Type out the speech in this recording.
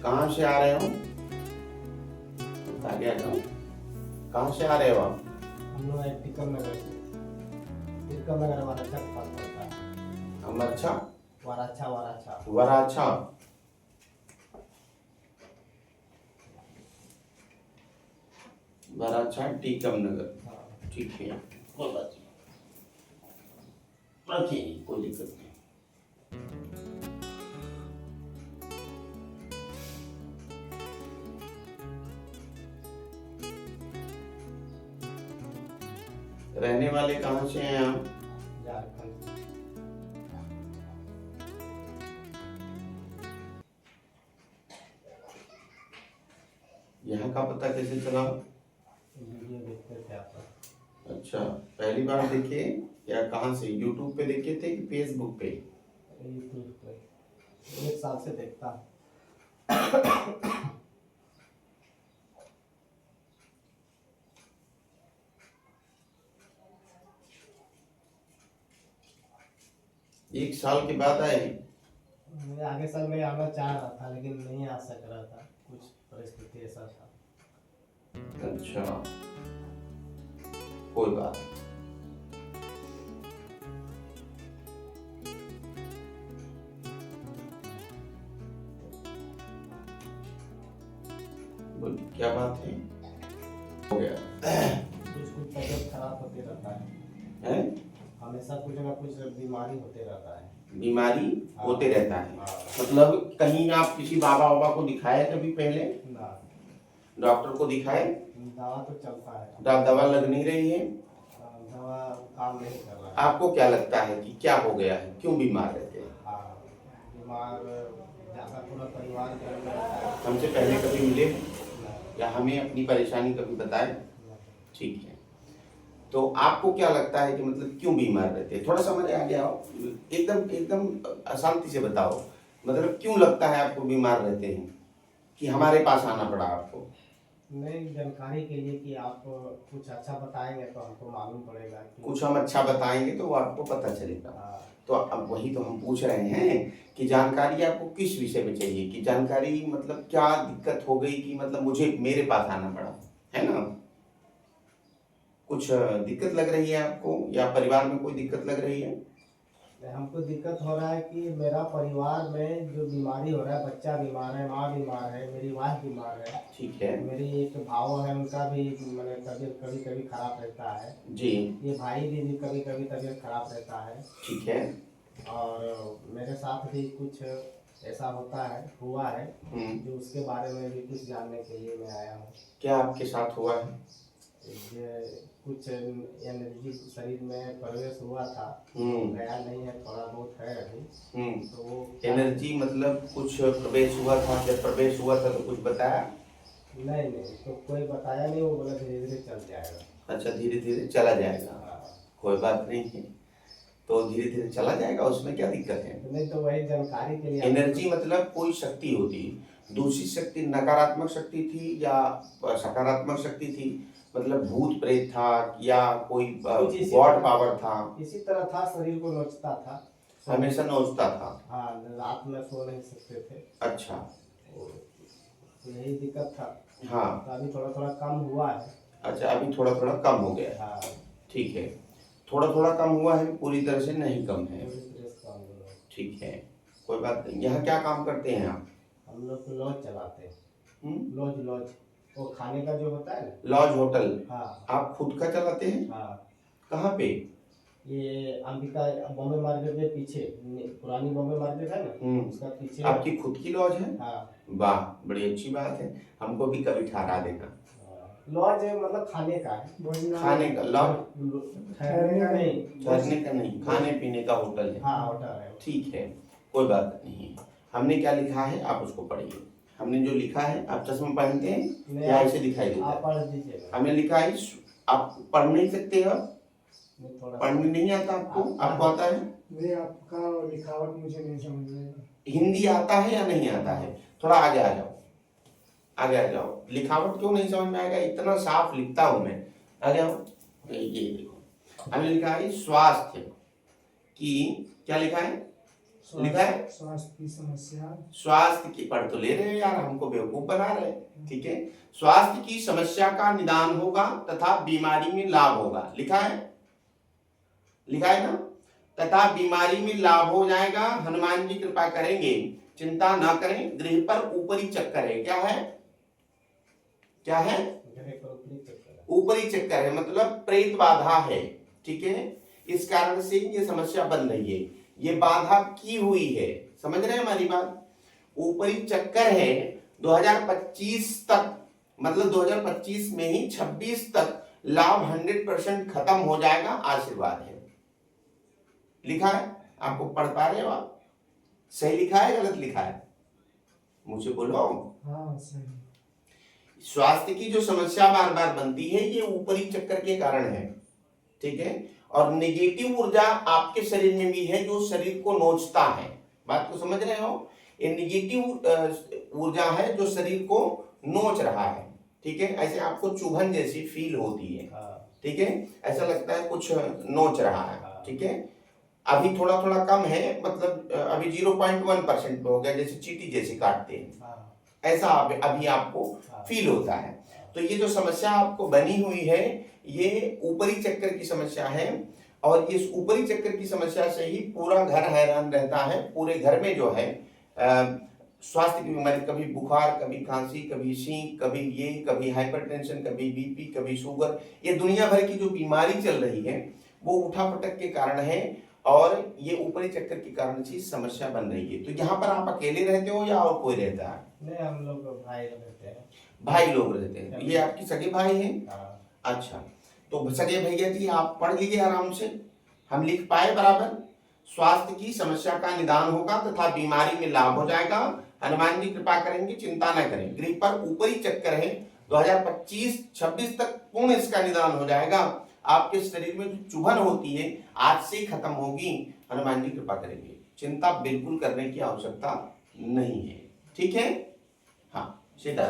कहाँ से आ रहे हो? आगे आ जाओ। कहाँ से आ रहे हो आप? हम लोग टिकम नगर से। टिकम नगर वाराछा के पास पड़ता है। अमरछा वाराछा वाराछा। वराछा। वराछा टीकम नगर। हाँ। ठीक है, कोई बात नहीं, रखिए, कोई दिक्कत नहीं। रहने वाले कहाँ से हैं आप? झारखंड से। यहाँ का पता कैसे चला? वीडियो देखते थे आप। अच्छा, पहली बार देखे या कहाँ से? यूट्यूब पे देखे थे कि फेसबुक पे? यूट्यूब पे 1 साल से देखता हूँ। एक साल के बाद आए? मैं आगे साल में आना चाह रहा था लेकिन नहीं आ सक रहा था, कुछ परिस्थिति ऐसा था। अच्छा, कोई बात नहीं। बोलिए, क्या बात है? हो गया कुछ तबीयत खराब होते रहता है। है? हमेशा कुछ ना कुछ बीमारी होते रहता है। बीमारी होते रहता है? हाँ। मतलब कहीं आप किसी बाबा वाबा को दिखाए कभी पहले? ना, डॉक्टर को दिखाए? दवा तो चलता है। दवा लग नहीं रही है? दवा काम नहीं कर रहा है। आपको क्या लगता है कि क्या हो गया है, क्यों बीमार रहते हैं? हाँ, बीमार ज़्यादा पूरा परिवार के अंदर रहता है। हमसे पहले कभी मिले ना, या हमें अपनी परेशानी कभी बताए? ना। ठीक है, तो आपको क्या लगता है कि मतलब क्यों बीमार रहते हैं? थोड़ा समझ आ गया हो, एकदम एकदम अशांति से बताओ, मतलब क्यों लगता है आपको बीमार रहते हैं कि हमारे पास आना पड़ा आपको? नहीं, जानकारी के लिए कि आप कुछ अच्छा बताएंगे तो हमको मालूम पड़ेगा कि कुछ हम अच्छा बताएंगे तो वो आपको पता चलेगा। हाँ। तो अब वही तो हम पूछ रहे हैं कि जानकारी आपको किस विषय में चाहिए, कि जानकारी मतलब क्या दिक्कत हो गई कि मतलब मुझे मेरे पास आना पड़ा, है ना? कुछ दिक्कत लग रही है आपको या परिवार में कोई दिक्कत लग रही है? हमको दिक्कत हो रहा है कि मेरा परिवार में जो बीमारी हो रहा है, बच्चा बीमार है, माँ बीमार है, मेरी वाइफ बीमार है। ठीक है मेरी एक भाव है, उनका भी मैंने तबीयत कभी कभी खराब रहता है जी। ये भाई भी कभी कभी तबीयत खराब रहता है। ठीक है। और मेरे साथ भी कुछ ऐसा होता है, हुआ है, जो उसके बारे में भी कुछ जानने के लिए मैं आया हूँ। क्या आपके साथ हुआ है? ये कुछ एनर्जी शरीर में प्रवेश हुआ था, गया नहीं है, थोड़ा बहुत है अभी। तो वो एनर्जी मतलब कुछ प्रवेश हुआ था? जब प्रवेश हुआ था तो कुछ बताया? नहीं, तो कोई बताया नहीं, वो बोला धीरे धीरे चल जाएगा। अच्छा, धीरे धीरे चला जाएगा। हाँ। कोई बात नहीं है, तो धीरे धीरे चला जाएगा, उसमें क्या दिक्कत है? नहीं, तो वही जानकारी के लिए। एनर्जी मतलब कोई शक्ति होती, दूसरी शक्ति नकारात्मक शक्ति थी या सकारात्मक शक्ति थी? मतलब भूत प्रेत था या कोई गॉड पावर था? इसी तरह था, शरीर को नोचता था, हमेशा नोचता था? हाँ, रात में सो नहीं सकते थे। अच्छा, तो यही दिक्कत था। हाँ। तो अभी थोड़ा थोड़ा कम हुआ है। अच्छा, अभी थोड़ा थोड़ा कम हो गया है। हाँ। ठीक है, थोड़ा थोड़ा कम हुआ है, पूरी तरह से नहीं कम है। पूरी तरह से कम हुआ है। ठीक है, कोई बात नहीं। यहाँ क्या काम करते हैं आप? हम लोग तो लॉज चलाते हैं। लॉज वो खाने का जो होता है ना। Lodge hotel? हाँ। आप खुद का चलाते हैं? हाँ। कहाँ पे? ये अंबिका बॉम्बे मार्केट के पीछे, पुरानी बॉम्बे मार्केट है ना, उसका पीछे। आपकी खुद की लॉज है? हाँ। वाह, बड़ी अच्छी बात है, हमको भी कभी ठहरा देना। लॉज मतलब खाने का है। खाने का लॉज? ठहरने का नहीं। ठहरने का नहीं, खाने पीने का होटल है। हाँ, होटल है। ठीक है, कोई बात नहीं। हमने क्या लिखा है आप उसको पढ़िए। हमने जो लिखा है, आप चश्मा पहनते हैं या ऐसे दिखाई देता है? आप पढ़ दीजिएगा। हमने लिखा है, आप पढ़ नहीं सकते हो? पढ़ने नहीं आता आपको? आपको आता है? नहीं, आपका लिखावट मुझे नहीं समझ में। हिंदी आता है या नहीं आता है? थोड़ा आगे आ जाओ, आगे आ जाओ। लिखावट क्यों नहीं समझ में आएगा, इतना साफ लिखता हूं मैं। आ जाओ, ये देखो, हमने लिखा है स्वास्थ्य की, क्या लिखा है? लिखा है स्वास्थ्य की समस्या। स्वास्थ्य की, पढ़ तो ले रहे हैं यार, हमको बेवकूफ बना रहे हैं। ठीक है, स्वास्थ्य की समस्या का निदान होगा तथा बीमारी में लाभ होगा। लिखा है, लिखा है ना, तथा बीमारी में लाभ हो जाएगा, हनुमान जी कृपा करेंगे, चिंता ना करें, गृह पर ऊपरी चक्कर है। क्या है, क्या है, ऊपरी चक्कर है, मतलब प्रेत बाधा है। ठीक है, इस कारण से ये समस्या बन रही है, ये बाधा की हुई है। समझ रहे हैं हमारी बात? ऊपरी चक्कर है 2025 तक, मतलब 2025 में ही 26 तक लाभ 100% खत्म हो जाएगा, आशीर्वाद है। लिखा है, आपको पढ़ पा रहे हो आप? सही लिखा है गलत लिखा है, मुझे बोलो। हाँ सही। स्वास्थ्य की जो समस्या बार बार बनती है ये ऊपरी चक्कर के कारण है। ठीक है, और नेगेटिव ऊर्जा आपके शरीर में भी है जो शरीर को नोचता है। बात को समझ रहे हो? ये नेगेटिव ऊर्जा है जो शरीर को नोच रहा है। ठीक है, ऐसे आपको चुभन जैसी फील होती है। ठीक है, ऐसा लगता है कुछ नोच रहा है। ठीक है, अभी थोड़ा थोड़ा कम है, मतलब अभी 0.1% पे हो गया, जैसे चींटी जैसे काटते हैं, ऐसा अभी आपको फील होता है। तो ये जो समस्या आपको बनी हुई है ये ऊपरी चक्कर की समस्या है, और इस ऊपरी चक्कर की समस्या से ही पूरा घर हैरान रहता है। पूरे घर में जो है स्वास्थ्य की बीमारी, कभी बुखार, कभी खांसी, कभी छींक, कभी ये, कभी हाइपरटेंशन, कभी बीपी, कभी शुगर, ये दुनिया भर की जो बीमारी चल रही है वो उठापटक के कारण है, और ये ऊपरी चक्कर के कारण से समस्या बन रही है। तो यहाँ पर आप अकेले रहते हो या और कोई रहता है? नहीं, हम लोग भाई रहते हैं। भाई लोग रहते हैं। ये आपकी सगे भाई हैं? अच्छा, तो सगे भैया जी आप पढ़ लीजिए आराम से, हम लिख पाए बराबर। स्वास्थ्य की समस्या का निदान होगा तथा बीमारी में लाभ हो जाएगा, हनुमान जी कृपा करेंगे, चिंता न करें, गृह पर ऊपरी चक्कर है, 2025-26 तक पूर्ण इसका निदान हो जाएगा। आपके शरीर में जो चुभन होती है आज से ही खत्म होगी, हनुमान जी कृपा करेंगे, चिंता बिल्कुल करने की आवश्यकता नहीं है। ठीक है, हाँ सीधा